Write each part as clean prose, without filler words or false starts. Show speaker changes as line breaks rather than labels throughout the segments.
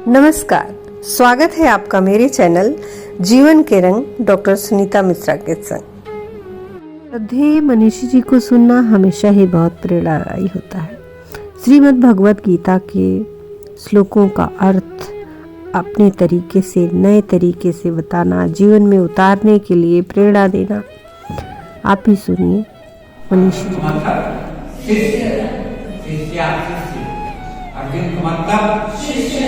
नमस्कार, स्वागत है आपका मेरे चैनल जीवन के रंग डॉक्टर सुनीता मिश्रा के संग। श्रद्धेय मनीषी जी को सुनना हमेशा ही बहुत प्रेरणादायी होता है। श्रीमद् भगवत गीता के श्लोकों का अर्थ अपने तरीके से, नए तरीके से बताना, जीवन में उतारने के लिए प्रेरणा देना। आप ही सुनिए मनीषी जी।
अर्जुन का मतलब शिष्य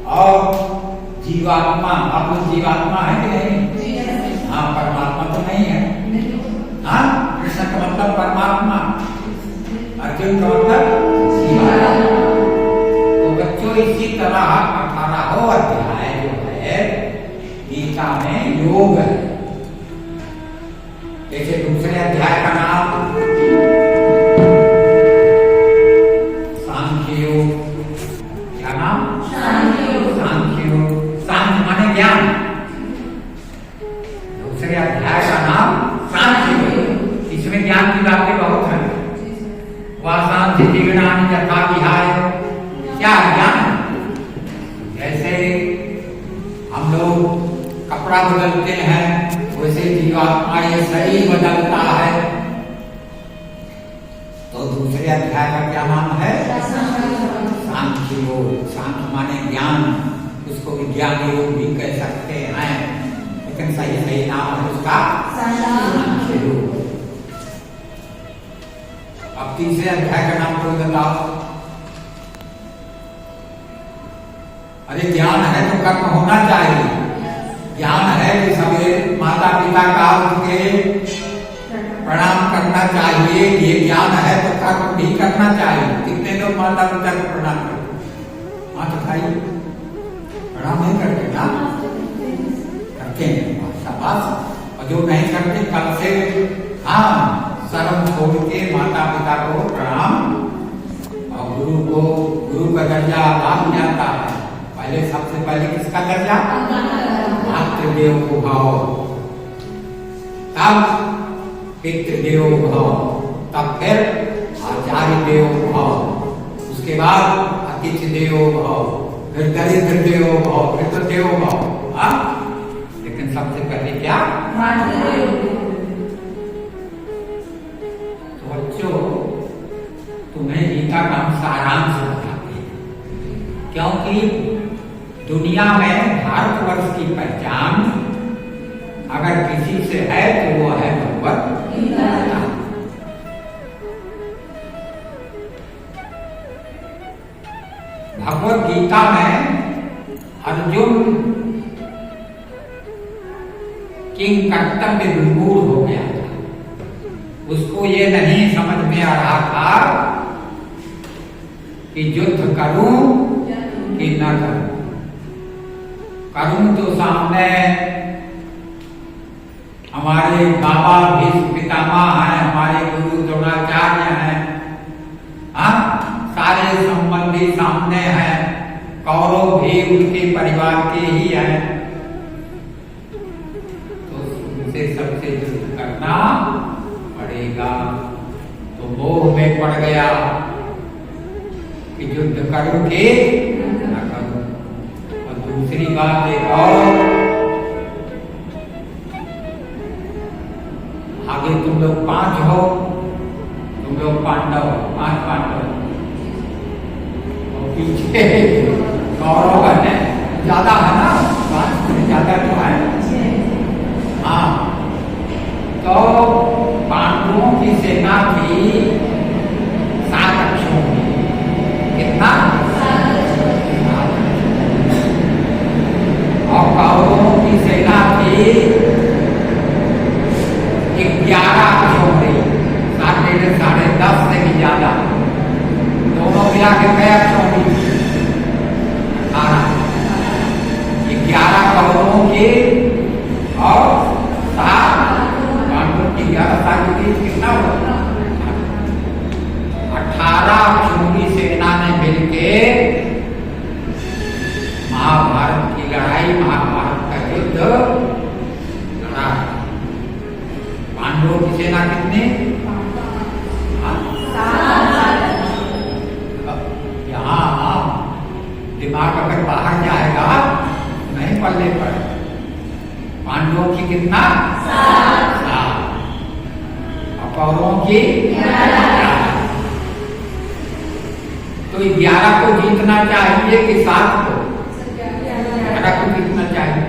और जीवात्मा। आप लोग जीवात्मा है कि नहीं? हाँ, परमात्मा तो नहीं है। हाँ, कृष्ण का मतलब परमात्मा, अर्जुन का मतलब जीवात्मा। तो बच्चों, इसी तरह 18वां अध्याय जो है गीता में योग है। जैसे दूसरे अध्याय का नाम ज्ञान, दूसरे अध्याय का नाम सांख्य योग। इसमें ज्ञान की बातें बहुत हैं। वह शांति जीवनानि यथा विहाय, क्या ज्ञान? जैसे हम लोग कपड़ा बदलते हैं, वैसे जीवात्मा ये शरीर बदलता है। तो दूसरे अध्याय का क्या नाम है? सांख्य योग। सांख्य माने ज्ञान, उसको विज्ञान योग भी कह सकते हैं, लेकिन सही नाम है उसका सांख्य योग। अब तीसरे अध्याय का नाम कोई बताओ। अरे ज्ञान है तो कर्म होना चाहिए। ज्ञान है कि सभी माता पिता का उनके प्रणाम करना चाहिए। ये ज्ञान है तो कर्म भी करना चाहिए। कितने लोग माता पिता को प्रणाम करते? हाँ, तो खाइए, प्रणाम नहीं करते ना? करते हैं, शाबाश। और जो नहीं करते, कल से हाँ शर्म छोड़ के माता पिता को प्रणाम। और गुरु का दर्जा लाभ जाता है। पहले सबसे पहले किसका दर्जा? मातृदेव को भाव, तब पितृदेव भाव, तब फिर आचार्य देव भाव, उसके बाद अतिथि देव भाव, फिर दरिद्र देव भाव, फिर तो देव भाव। लेकिन सबसे पहले क्या? तो बच्चों, तुम्हें गीता का हम सारांश बताते हैं, क्योंकि दुनिया में भारतवर्ष की पहचान अगर किसी से है तो वो है भगवत गीता। भगवत गीता में अर्जुन किंग कर्तव्य विमूढ़ हो गया था। उसको ये नहीं समझ में आ रहा था कि युद्ध करूं कि न करूं। करूं तो सामने हमारे बाबा भीष्म पितामह हैं, हमारे गुरु द्रोणाचार्य हैं, सारे संबंधी सामने हैं, कौरव भी उनके परिवार के ही हैं। तो उनसे सबसे युद्ध करना पड़ेगा। तो मोह में पड़ गया कि युद्ध करूं कि न करूं। और दूसरी बात एक और, आगे तुम लोग 5 हो, तुम लोग पांडव, 5 पांडव, पीछे कौरव है, ज्यादा है ना, 5 ज्यादा तो है। हाँ, तो पांडवों की सेना थी 7 अक्षों की। कितना? 7। और कौरवों की सेना थी 11 अक्षों की। 7 साढ़े 10 से भी ज्यादा। दोनों मिला के कई अक्षों की? 11 कौरवों की और 7 पांडवों की। 11 7 के बीच कितना हुआ? 18 अक्षों की सेना ने मिलके महाभारत की लड़ाई, महाभारत का युद्ध लड़ा। पांडवों की सेना कितनी? 7। यहाँ दिमाग अगर बाहर जाएगा नहीं पल्ले पर। पांडवों की कितना 7 और कौरवों की 11। तो 11 को जीतना चाहिए कि 7 को? 11 को जीतना चाहिए,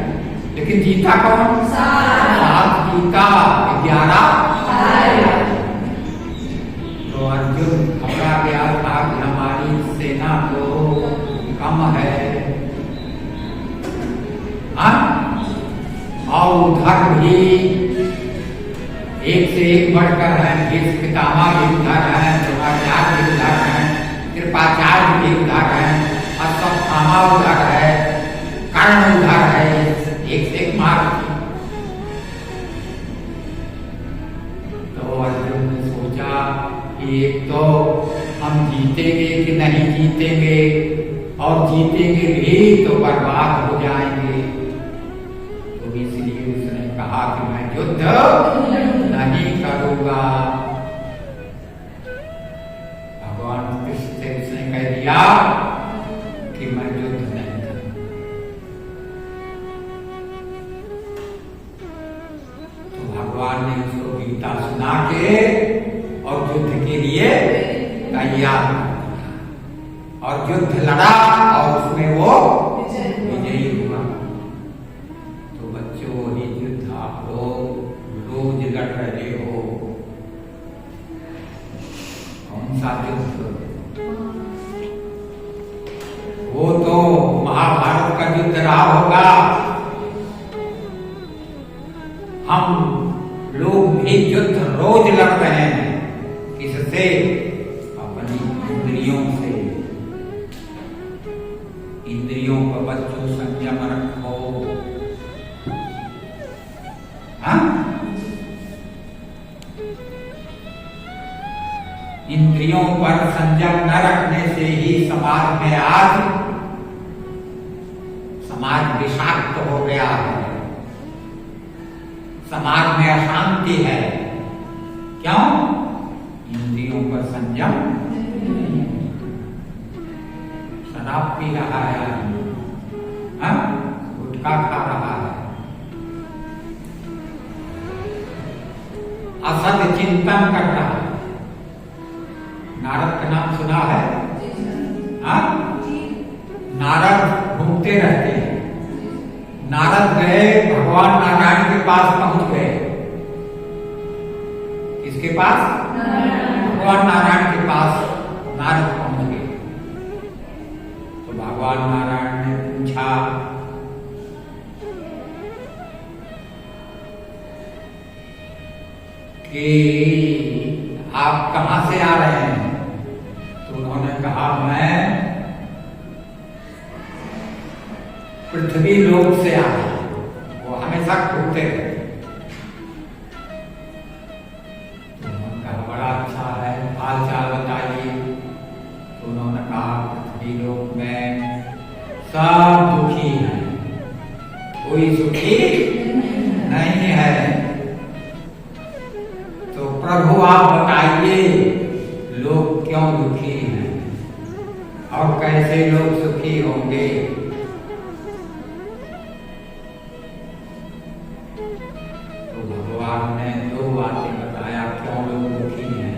लेकिन जीता कौन? 7 जीता, 11 हारा। तो अर्जुन घबरा गया था कि हमारी सेना तो कम है। और उधर भी एक से एक बढ़कर है, भीष्म पितामह भी उधर है, द्रोणाचार्य भी उधर है, कृपाचार्य भी उधर है, अश्वत्थामा उधर है, कर्ण उधर है, एक से एक मार। तो अर्जुन ने सोचा कि एक तो हम जीतेंगे कि नहीं जीतेंगे, और जीतेंगे भी तो बर्बाद हो जाएंगे। तो इसलिए उसने कहा कि मैं युद्ध नहीं करूंगा। भगवान कृष्ण से उसने कह दिया कि मैं युद्ध नहीं करूंगा। तो भगवान ने उसको गीता सुना के और युद्ध के लिए तैयार कर दिया, और युद्ध लड़ा और उसमें वो विजयी हुआ। तो बच्चों, वही युद्ध आप लोग रोज लड़ रहे हो। कौन सा युद्ध? वो तो महाभारत का युद्ध रहा होगा। हम लोग भी युद्ध रोज लड़ रहे हैं। किससे? अपनी इंद्रियों से। इंद्रियों का बच्चों संयम रखो। इंद्रियों पर संयम न रखने से ही समाज में आज समाज विषाक्त हो गया है, समाज में अशांति है। क्यों? इंद्रियों पर संयम नहीं। शराब पी रहा है, गुटखा खा रहा है, असद चिंतन कर रहा है। नारद का नाम सुना है? नारद घूमते रहते हैं। नारद गए, भगवान नारायण के पास पहुंच गए। किसके पास? भगवान नारायण के पास नारद पहुंच गए। तो भगवान नारायण ने पूछा, कि आप कहां से आ रहे हैं? तो उन्होंने कहा, मैं पृथ्वी लोक से आया। वो हमेशा घूमते रहे। तो उन्होंने कहा, बड़ा अच्छा है, हाल चाल बताइए। तो उन्होंने कहा, पृथ्वी लोक में सब दुखी है, कोई सुखी नहीं है। तो प्रभु आप बताइए, लोग क्यों दुखी हैं और कैसे लोग सुखी होंगे? ने 2 बातें बताया, क्यों लोग दुखी हैं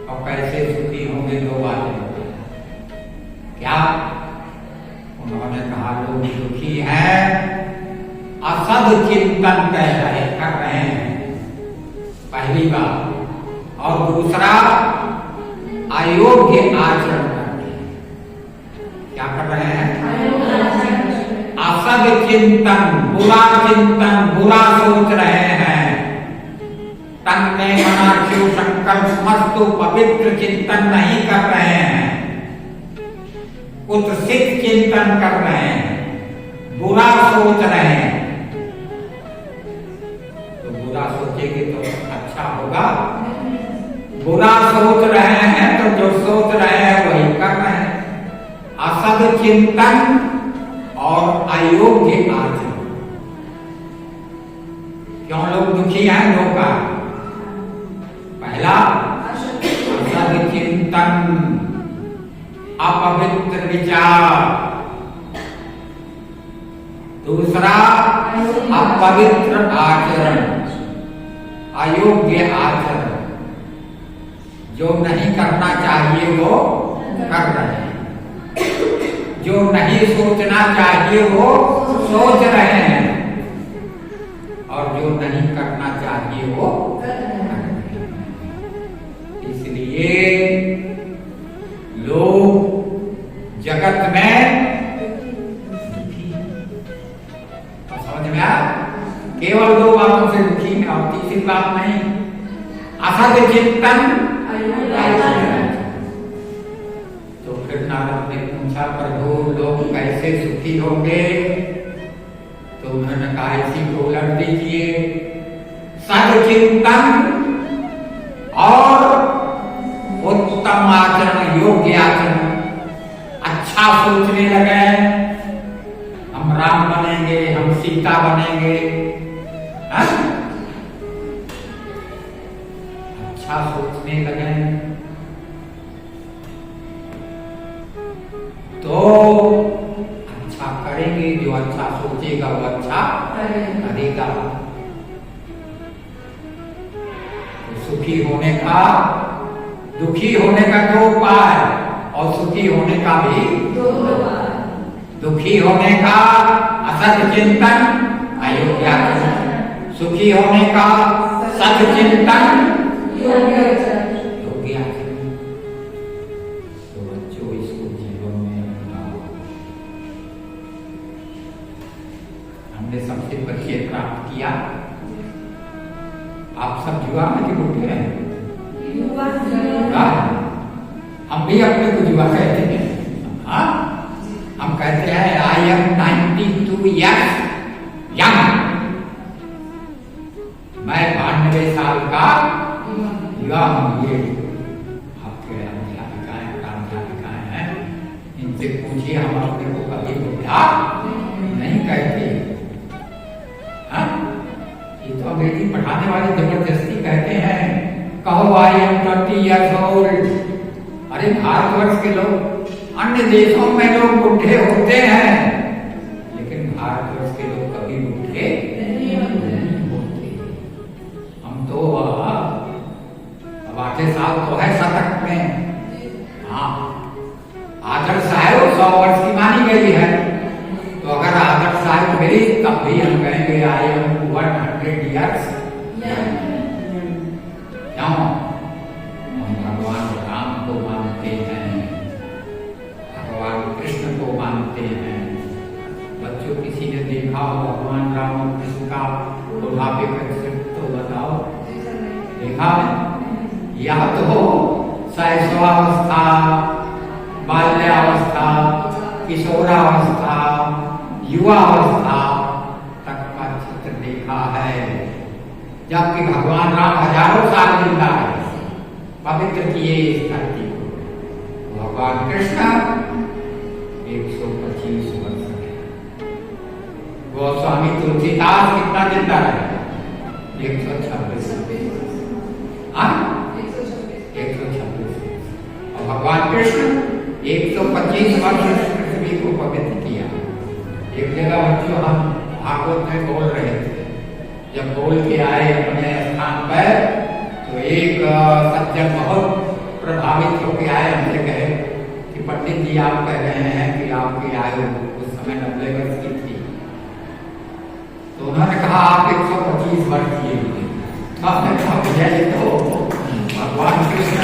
और कैसे सुखी होंगे। 2 बातें बताया। क्या? उन्होंने कहा, लोग दुखी हैं, असद चिंतन कर रहे हैं, पहली बात। और दूसरा, अयोग्य आचरण कर रहे हैं। क्या कर रहे हैं? असद चिंतन, बुरा सोच रहे हैं। तन में मनार्थियों संकल्प मस्तु पवित्र चिंतन नहीं कर रहे हैं, कुत्सित चिंतन कर रहे हैं, बुरा सोच रहे हैं। तो बुरा सोचेंगे तो अच्छा होगा? बुरा सोच रहे हैं तो जो सोच रहे हैं वही कर रहे हैं। असद चिंतन और अयोग्य आचरण। क्यों लोग दुखी हैं? लोग का पहला, असद चिंतन, अपवित्र विचार, दूसरा अपवित्र आचरण, अयोग्य आचरण, जो नहीं करना चाहिए वो कर रहे हैं, जो नहीं सोचना चाहिए वो सोच रहे हैं, और जो नहीं करना चाहिए वो कर रहे हैं। इसलिए लोग जगत में दुखी हैं। समझ में आया? केवल दो बातों से दुखी है और तीसरी बात नहीं, असद चिंतन। तो फिर नारद ने पूछा, प्रभु लोग कैसे सुखी होंगे? तो उन्होंने कहा इसी को उलट दीजिए, सदचिंतन और उत्तम आचरण, योग्य आचरण। अच्छा सोचने लगे, हम राम बनेंगे, हम सीता बनेंगे, हा? अच्छा सोचने लगे तो अच्छा करेंगे, जो अच्छा सोचेगा वो अच्छा करेगा। तो सुखी होने का, दुखी होने का दो उपाय और सुखी होने का भी दो उपाय। दुखी होने का असत चिंतन, अयोग्य आचरण, सुखी होने का सत चिंतन, योग्य आचरण। तो बच्चों इसको जीवन में अपनाओ। हमने सबसे परिचय प्राप्त किया। आप सब युवा में कि बुढ़े हैं? हम भी अपने को युवा कहते हैं। हाँ, हम कहते हैं आई एम 92 ईयर्स यंग, मैं 92 साल का युवा हूँ। ये आपके अध्यापिकाएं, प्राध्यापिकाएं हैं, इनसे पूछिए, हम अपने को कभी बुढ़ा नहीं कहते। हाँ, ये तो अंग्रेजी पढ़ाने वाले जबरदस्ती कहते हैं, कहो आई एम 20 ईयर्स ओल्ड। अरे भारतवर्ष के लोग, अन्य देशों में लोग बुढ़े होते हैं, लेकिन भारतवर्ष के लोग कभी बुढ़े नहीं होते। हम तो अब 8 साल तो है शतक में। हाँ, आदर्श आयु 100 वर्ष की मानी गई है, तो अगर आदर्श आयु मिली तब भी हम कहेंगे आई एम 100 ईयर्स। क्यों? हम भगवान राम को मानते हैं, भगवान कृष्ण को मानते हैं। बच्चों, किसी ने देखा हो भगवान राम और कृष्ण का बुढ़ापे का चित्र तो बताओ, देखा है? या तो शैशवावस्था, बाल्यावस्था, किशोरावस्था, युवावस्था तक का चित्र देखा है, जबकि भगवान राम हजारों साल जिंदा है, पवित्र किए इस धरती को। भगवान कृष्ण 125 वर्ष है। गोस्वामी तुलसीदास कितना जिंदा है? 126। हाँ, 126। और भगवान कृष्ण 125 वर्ष पृथ्वी को पवित्र किया। एक जगह बच्चों हम भागवत में बोल रहे थे, जब बोल के आए अपने स्थान पर, तो एक सज्जन बहुत प्रभावित होकर आए, हमसे कहे कि पंडित जी आप कह रहे हैं कि आपकी आयु उस समय 90 वर्ष की थी। तो उन्होंने कहा आप 125 वर्ष की हुए। आपने कहा भैया ये तो भगवान कृष्ण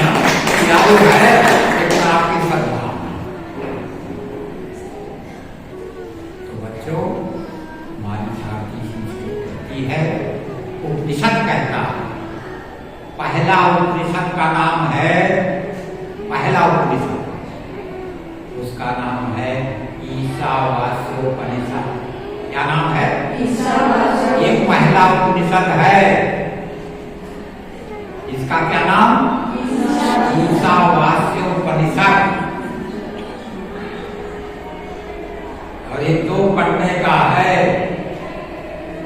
की आयु है, लेकिन आपकी श्रद्धा। तो बच्चों, हमारी भारतीय संस्कृति है, उपनिषद कहता है, पहला उपनिषद का नाम है, पहला उपनिषद उसका नाम है ईशावास्योपनिषद। क्या नाम है? ईशावास्य। ये पहला उपनिषद है, इसका क्या नाम? ईशावास्योपनिषद। और ये 2 पढ़ने का है,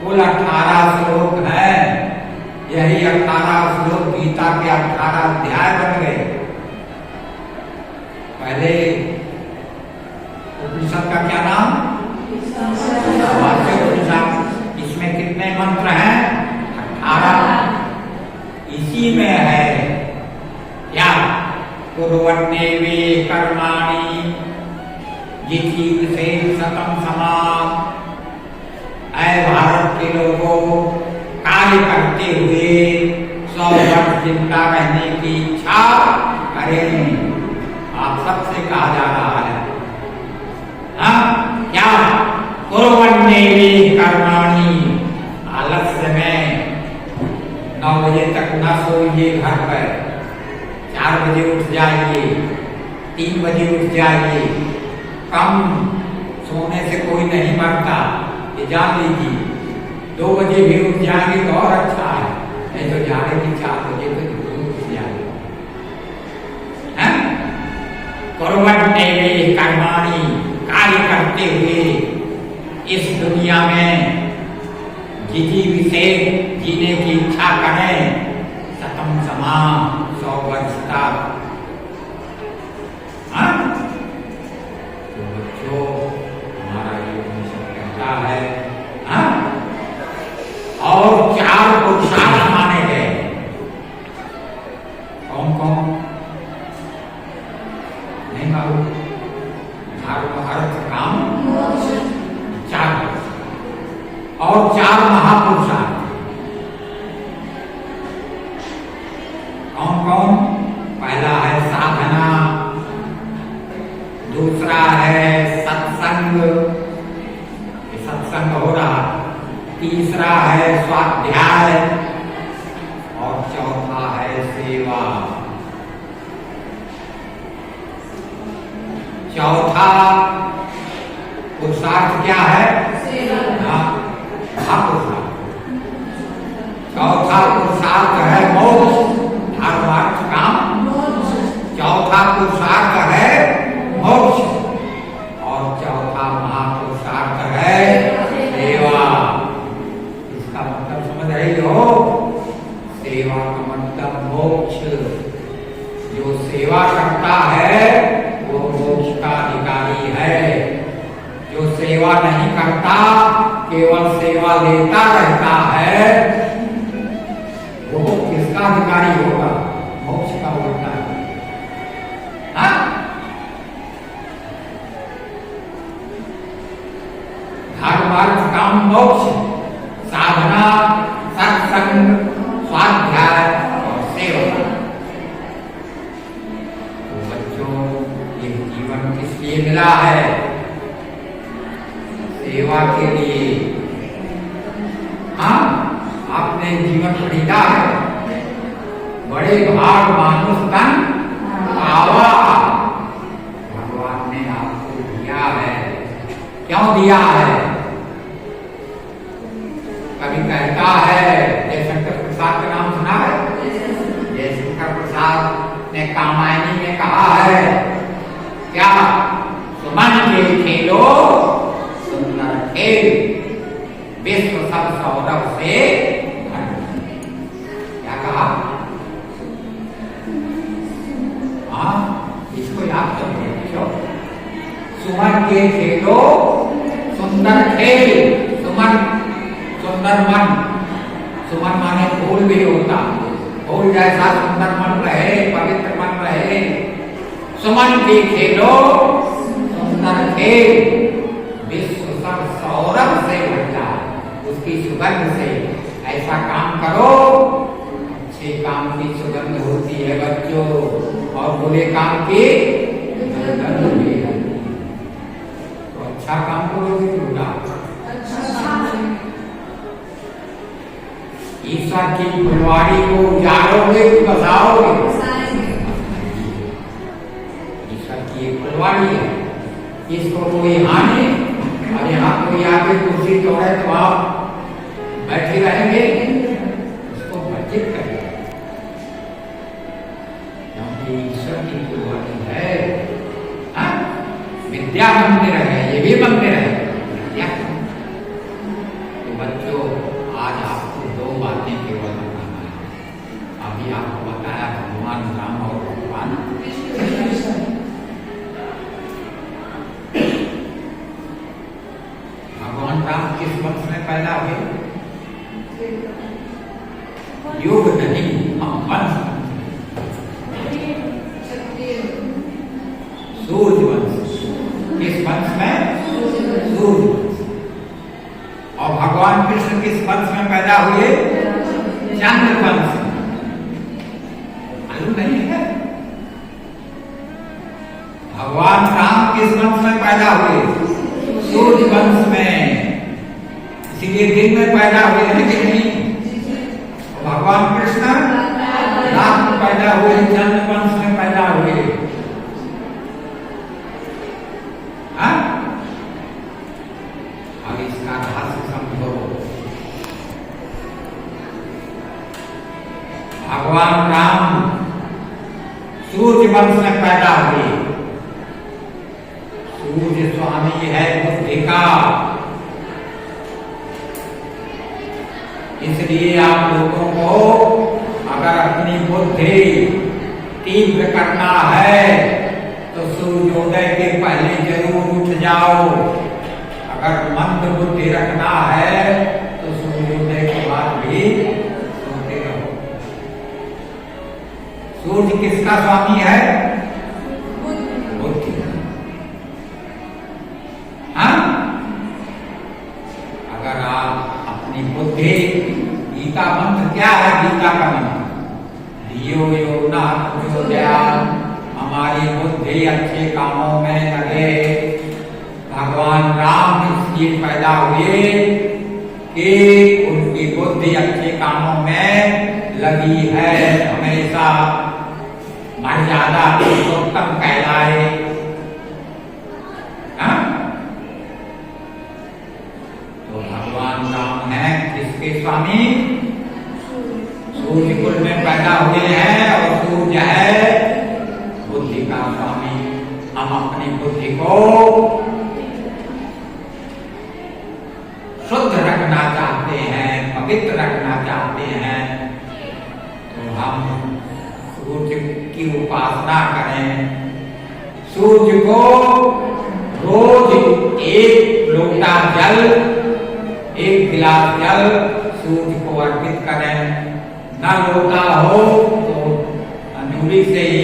कुल 18 श्लोक है। यही 18 श्लोक गीता के 18 अध्याय बन गए। पहले उपनिषद का क्या नाम? ईशावास्य उपनिषद। इसमें कितने मंत्र हैं? 18। इसी में है क्या? कुर्वन्नेवे कर्माणि जितीर्थे शतम समाम। ऐ भारत के लोगों, कार्य करते हुए 100 वर्ष जिंदा रहने की इच्छा करें। आप सबसे कहा जा रहा है, हाँ क्या? कुर्वन्नेवे कर्माणि। आलस्य में 9 बजे तक न सोइए घर पर, 4 बजे उठ जाइए, 3 बजे उठ जाइए। कम सोने से कोई नहीं मरता, ये जान लीजिए। 2 बजे भी उठ जाएंगे तो और अच्छा है, नहीं तो जाएंगे 4 बजे तो जरूर उठ जाएंगे। कुर्वन्नेवे कर्माणि, कार्य करते हुए इस दुनिया में जिति विशेष जीने की इच्छा करें। शतम समाम, 100 वर्ष तक। तो बच्चों, हमारा ये उपनिषद कहता है, और 4 पुरुषार्थ माने गए। कौन कौन? नहीं मालूम? धर्म अर्थ काम 4 और 4 महापुरुषार्थ। कौन कौन? पहला है साधना, दूसरा है सत्संग, ये सत्संग हो रहा, तीसरा है स्वाध्याय और चौथा है सेवा। चौथा पुरुषार्थ क्या है? महापुरुषार्थ। चौथा पुरुषार्थ है मोक्ष, धर्मार्थ काम। चौथा पुरुषार्थ है मोक्ष और चौथा महापुरुषार्थ है सेवा। इसका मतलब समझ रही हो? सेवा का मतलब मोक्ष। जो सेवा करता है वो मोक्ष का अधिकारी है। जो सेवा नहीं करता, केवल सेवा लेता रहता है, वो किसका अधिकारी होगा? मोक्ष का होता है। धर्म अर्थ काम मोक्ष, साधना, सत्संग, स्वाध्याय और सेवा। तो बच्चों, ये जीवन किस लिए मिला है? सेवा के लिए। हाँ, आपने जीवन खरीदा है, बड़े भाग मानुष तन पावा। भगवान ने आपको दिया है। क्यों दिया है? कभी कहता है, जयशंकर प्रसाद का नाम सुना है? जयशंकर प्रसाद ने कामायनी में कहा है क्या? सुमन के खेलो सुंदर खेल, विश्व सब सौरभ से भर। क्या कहा? हाँ, इसको याद करो। सुमन के खेलो सुंदर खेल। सुमन, सुंदर मन। सुमन माने फूल भी होता, फूल जैसा सुंदर मन रहे, पवित्र मन रहे। सुमन के खेलो सुंदर खेल, विश्व सब सौरभ से भर जाए, उसकी सुगंध से। ऐसा काम करो, अच्छे काम की सुगंध होती है बच्चों, और बुरे काम की सुगंध भी है। तो अच्छा काम करोगे कि बुरा? ईश्वर की फुलवाड़ी को उजाड़ोगे कि बसाओगे? ईश्वर की एक फुलवाड़ी है, इसको कोई हानि, और यहाँ कोई आके कुर्सी तोड़े तो आप बैठे रहेंगे? उसको वर्जित करें, क्योंकि ईश्वर की फुलवाड़ी है। विद्या मंदिर है, ये भी मंदिर है। क्या? तो बच्चों, आज आपको 2 बातें केवल बताना है। अभी आपको बताया भगवान राम और भगवान किस वंश में पैदा हुए? युग नहीं, हम वंश। सूर्य वंश। किस वंश में? सूर्य वंश। और भगवान कृष्ण किस वंश में पैदा हुए? चंद्र वंश। मालूम नहीं है? भगवान राम किस वंश में पैदा हुए? सूर्य वंश में। इसीलिए दिन में पैदा हुए हैं कि नहीं? भगवान कृष्ण रात में पैदा हुए, चंद्र वंश में पैदा हुए। हाँ? अब इसका रहस्य समझो। भगवान राम सूर्य वंश में पैदा हुए। सूर्य स्वामी है बुद्धि का। इसलिए आप लोगों को अगर अपनी बुद्धि तीव्र करना है तो सूर्योदय के पहले जरूर उठ जाओ। अगर मंद बुद्धि रखना है तो सूर्योदय के बाद भी सोते रहो। सूर्य किसका स्वामी है? बुद्धि। हाँ? अगर आप अपनी बुद्धि, गीता मंत्र क्या है? गीता का मंत्र धियो यो न प्रचोदयात्, हमारी बुद्धि अच्छे कामों में लगे। भगवान राम इसलिए पैदा हुए कि उनकी बुद्धि अच्छे कामों में लगी है, हमेशा मर्यादा पुरुषोत्तम कहलाए। तो भगवान राम है किसके स्वामी? सूर्य कुल में पैदा हुए हैं और सूर्य है बुद्धि का स्वामी। हम अपनी बुद्धि को शुद्ध रखना चाहते हैं, पवित्र रखना चाहते हैं, तो हम सूर्य की उपासना करें। सूर्य को रोज एक लोटा जल, एक गिलास जल सूर्य को अर्पित करें। न लोटा हो तो अंजूरी से ही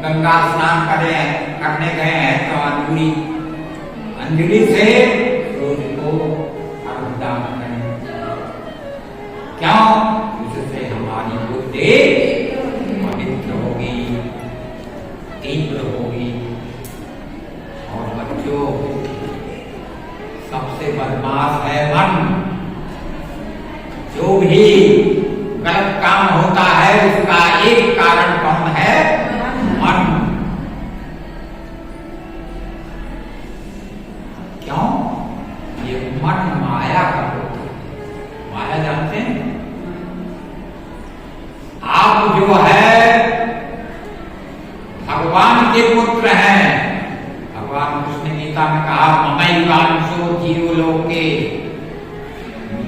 गंगा स्नान करने गए हैं तो अंजलि से सूर्य को अर्घ्य करें। क्यों? इससे हमारी बुद्धि पवित्र होगी, तीव्र होगी। और बच्चों, सबसे बदमाश है मन। जो भी गलत काम होता है उसका एक कारण कौन है? मन। क्यों? ये मन माया का होता है। माया जानते हैं? आप जो है भगवान के पुत्र हैं। भगवान कृष्ण गीता में कहा ममैवांशो जीवलोके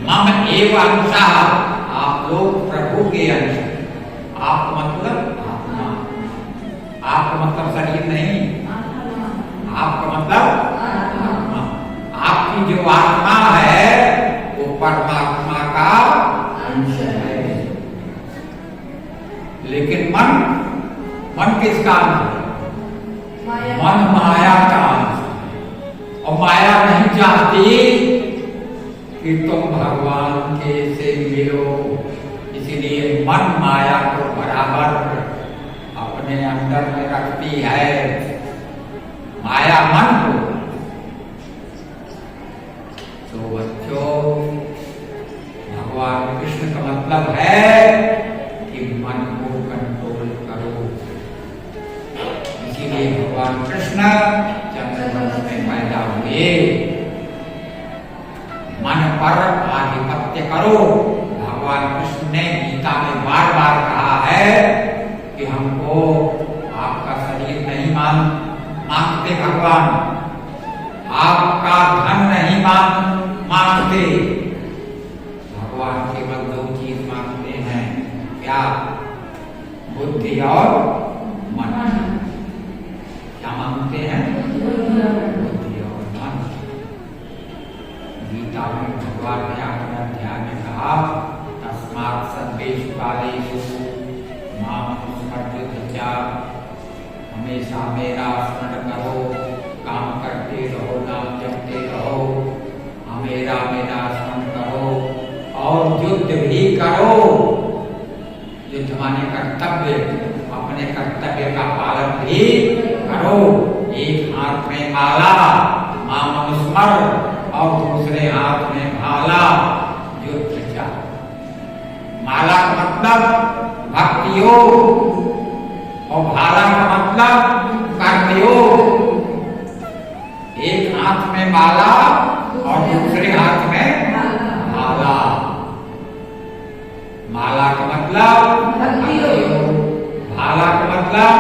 मम एव अंशः। आप लोग प्रभु के अंश। आप मतलब आत्मा। आपका मतलब शरीर नहीं, आपका मतलब आत्मा। आपकी जो आत्मा है वो परमात्मा का अंश है। लेकिन मन किसका अंश है? मन माया का अंश है। और माया नहीं चाहती कि तुम भगवान के से मिलो। इसीलिए मन माया को बराबर अपने अंदर में रखती है। माया मन को। तो बच्चों, भगवान कृष्ण का मतलब है कि मन को कंट्रोल करो। इसीलिए भगवान कृष्ण चंद्रवंश में पैदा हुए। मन पर आधिपत्य करो। भगवान कृष्ण ने गीता में बार बार कहा है कि हमको आपका शरीर नहीं मांगते भगवान, आपका धन नहीं मांगते। भगवान केवल दो चीज मांगते हैं। क्या? बुद्धि और मन। क्या मांगते हैं? बुद्धि और मन। गीता में माला माम अनुस्मर और दूसरे हाथ में भाला युद्ध चाल। माला का मतलब भक्ति योग और भाला का मतलब कर्मयोग। एक हाथ में माला और दूसरे हाथ में भाला। माला का मतलब भक्ति योग, भाला का मतलब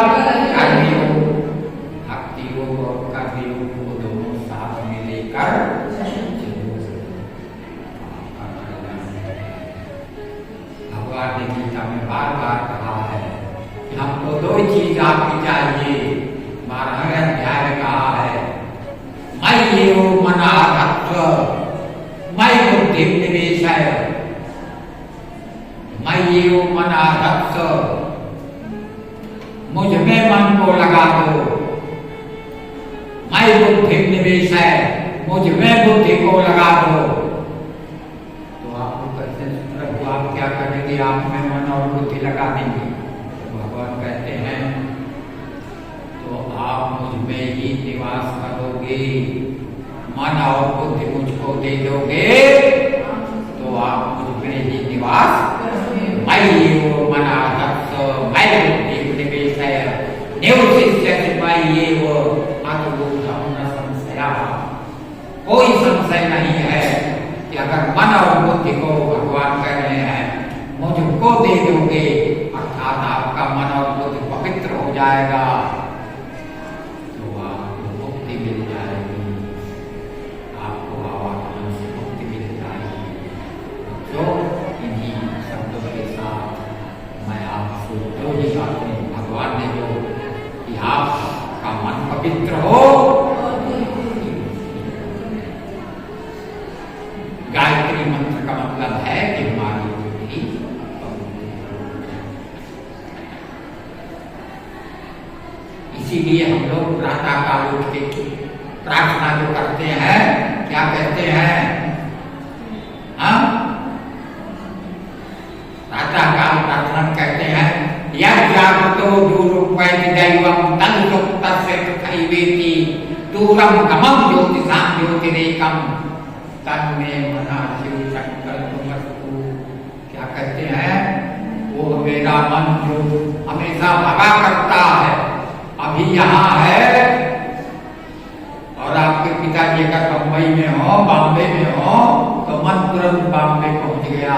कर्मयोग। भक्ति योग और कर्मयोग को दोनों साथ में लेकर भगवान ने गीता में बार बार कहा है कि हमको दो चीज आपकी चाहिए। 12वें अध्याय में कहा है मयि एव मनः धत्त मयि बुद्धिं निवेशय। मयि एव मनः धत्त, मुझ में मन को लगा दो। मयि बुद्धिं निवेशय, मुझ में बुद्धि को लगा दो। आप क्या करेंगे? आप में मन और बुद्धि लगा देंगे। तो भगवान कहते हैं तो आप मुझ में ही निवास करोगे, मन और बुद्धि मुझको दे दोगे तो आप मुझ में ही निवास मयि एव मनः धत्त मयि बुद्धिं निवेशय निवसिष्यति मयि एव अतबोधं न संशयः। कोई संशय नहीं है कि अगर मन और बुद्धि को भगवान कह रहे हैं मुझको दे दोगे, अर्थात आपका मन और बुद्धि पवित्र हो जाएगा तो आपको मुक्ति मिल जाएगी, आपको आवागमन से मुक्ति मिल जाएगी। तो इन्हीं शब्दों के साथ मैं आपसे जो भी बातें भगवान ने जो कि आपका मन पवित्र हो। गायत्री मंत्र का मतलब है कि हमारी बुद्धि इसीलिए हम लोग प्रातः काल उठ के प्रार्थना जो करते हैं क्या कहते हैं? प्रातः काल प्रार्थना कहते हैं यज्ञातो दूरुपैति दैवं तन्सुक्तस्य तथैवेति दूरं गमं ज्योतिषां ज्योतिरेकं तन्मे मना शिव संकल्पमस्तु। क्या कहते हैं? वो मेरा मन जो हमेशा भगा करता है, अभी यहाँ है और आपके पिताजी अगर बम्बई में हो, बॉम्बे में हो तो मन तुरंत बॉम्बे पहुंच गया।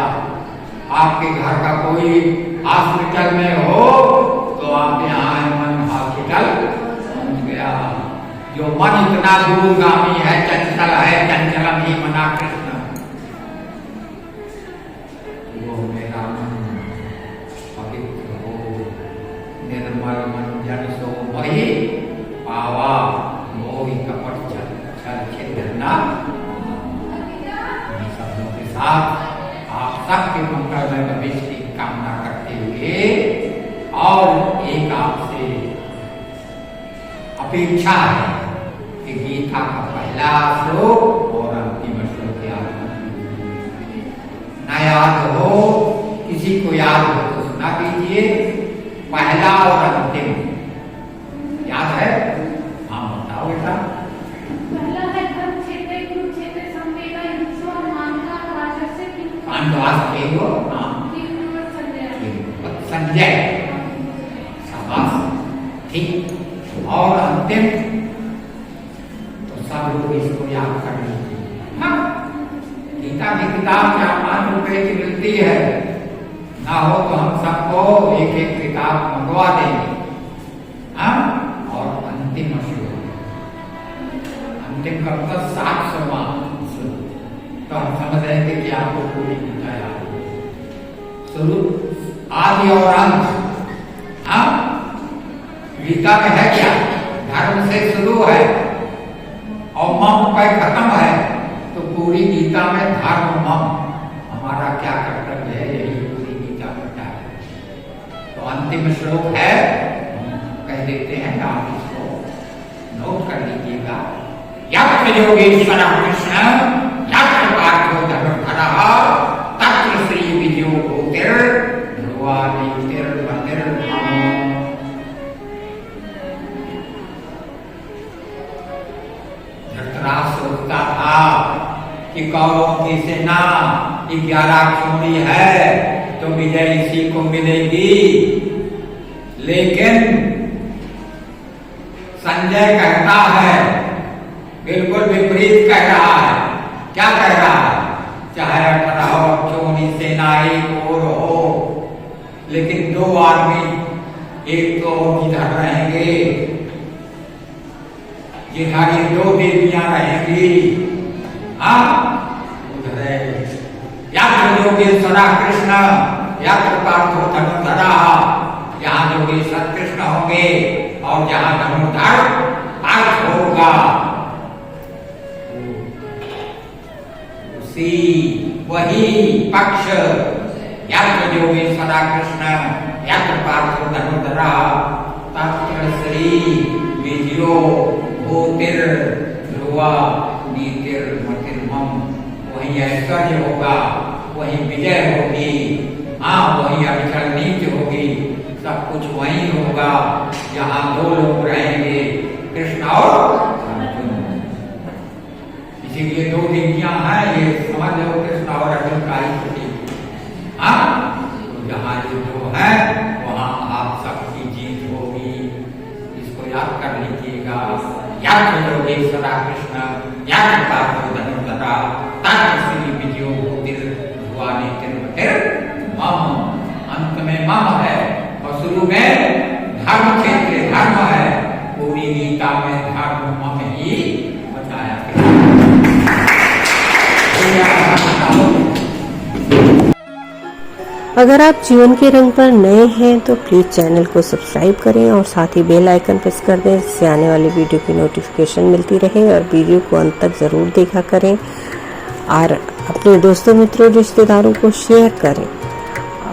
आपके घर का कोई हॉस्पिटल में हो तो आप यहाँ है, मन हॉस्पिटल पहुंच गया। जो मन इतना दूरगामी है, चंचल है, चंचलम ही मना कृष्ण, वो मेरा मन पवित्र हो, निर्मल मन जन सो मोहि पावा, मोहि कपट छल छिद्र न। इन शब्दों के साथ आप सबके मंगल में भविष्य की कामना करते हुए और एक आपसे अपेक्षा है कि गीता का पहला श्लोक और अंतिम श्लोक याद न याद हो, किसी को याद हो तो सुना दीजिए। पहला और अंतिम याद है? हाँ बताओ बेटा।
पहला है धर्मक्षेत्रे कुरुक्षेत्रे संवेदा युद्धो मानका राजस्य
पांडवास्ते हो। हाँ संजय, शाबाश, ठीक। और अंतिम तो सब लोग इसको याद कर लीजिए। हाँ, गीता की किताब 4-5 रुपए की मिलती है, ना हो तो हम सबको एक एक किताब मंगवा देंगे। हाँ, और अंतिम श्लोक, अंतिम कब तक 700वां श्लोक, तो हम समझ रहे थे कि आपको पूरी गीता याद है। शुरू आदि और अंत। हाँ, गीता में है क्या? धर्म से शुरू है और मम पर खत्म है, तो पूरी गीता में धर्म मम हमारा क्या कर्तव्य है, यही पूरी गीता में है। तो अंतिम श्लोक है, कह देते हैं, आप इसको नोट कर लीजिएगा। यत्र योगेश्वरः कृष्ण यत्र पार्थो धर्मधरः तत्र श्री विजयो भूतिर् धृतराष्ट्र सोचता था कि कौरवों की सेना 11 क्षोणी है तो विजय इसी को मिलेगी, लेकिन संजय कहता है, बिल्कुल विपरीत कह रहा है। क्या कह रहा है? चाहे 18 क्षोणी सेना एक और हो, लेकिन 2 आदमी एक तो इधर रहेंगे, जिधर 2 देवियां रहेंगी। यात्र योगेश्वरा कृष्ण यात्र पार्थो धनुर्धरा, यहाँ योगेश्वर कृष्ण होंगे और जहाँ धनुर्धर पार्थ होगा। उसी वही पक्ष यात्र योगेश्वरा कृष्ण यात्र पार्थो धनुर्धरा तत्र श्री विजयो भूतिर ध्रुवा नीतिर मतिर्मम, वही ऐश्वर्य होगा, वही विजय होगी, वही अविचल नीति होगी, सब कुछ वही होगा जहाँ 2 लोग रहेंगे, कृष्ण और अर्जुन। इसीलिए 2 देवियां हैं, ये समझ लो कृष्ण और अर्जुन का ही प्रतीक। तो जहाँ ये 2 है वहाँ आप सबकी जीत होगी, इसको याद कर लीजिएगा। यात्र योगेश्वरा कृष्ण यात्र पार्थो धनुर्धरा तत्र श्री विजयो भूतिर ध्रुवा नीतिर मम, अंत में मम है और शुरू में धर्म क्षेत्र धर्म है। पूरी गीता में धर्म मम ही बताया
अगर आप जीवन के रंग पर नए हैं तो प्लीज़ चैनल को सब्सक्राइब करें और साथ ही बेल आइकन प्रेस कर दें, जिससे आने वाली वीडियो की नोटिफिकेशन मिलती रहे। और वीडियो को अंत तक ज़रूर देखा करें और अपने दोस्तों मित्रों रिश्तेदारों को शेयर करें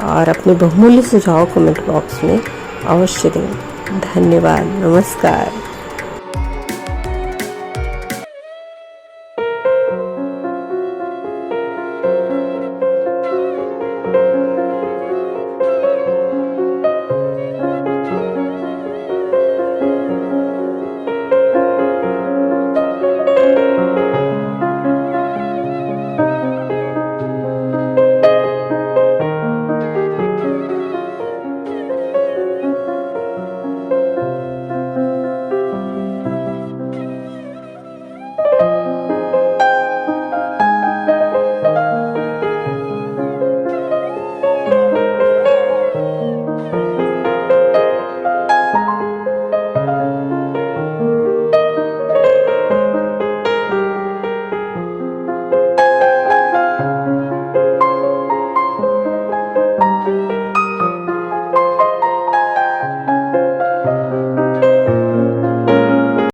और अपने बहुमूल्य सुझाव कमेंट बॉक्स में अवश्य दें। धन्यवाद। नमस्कार।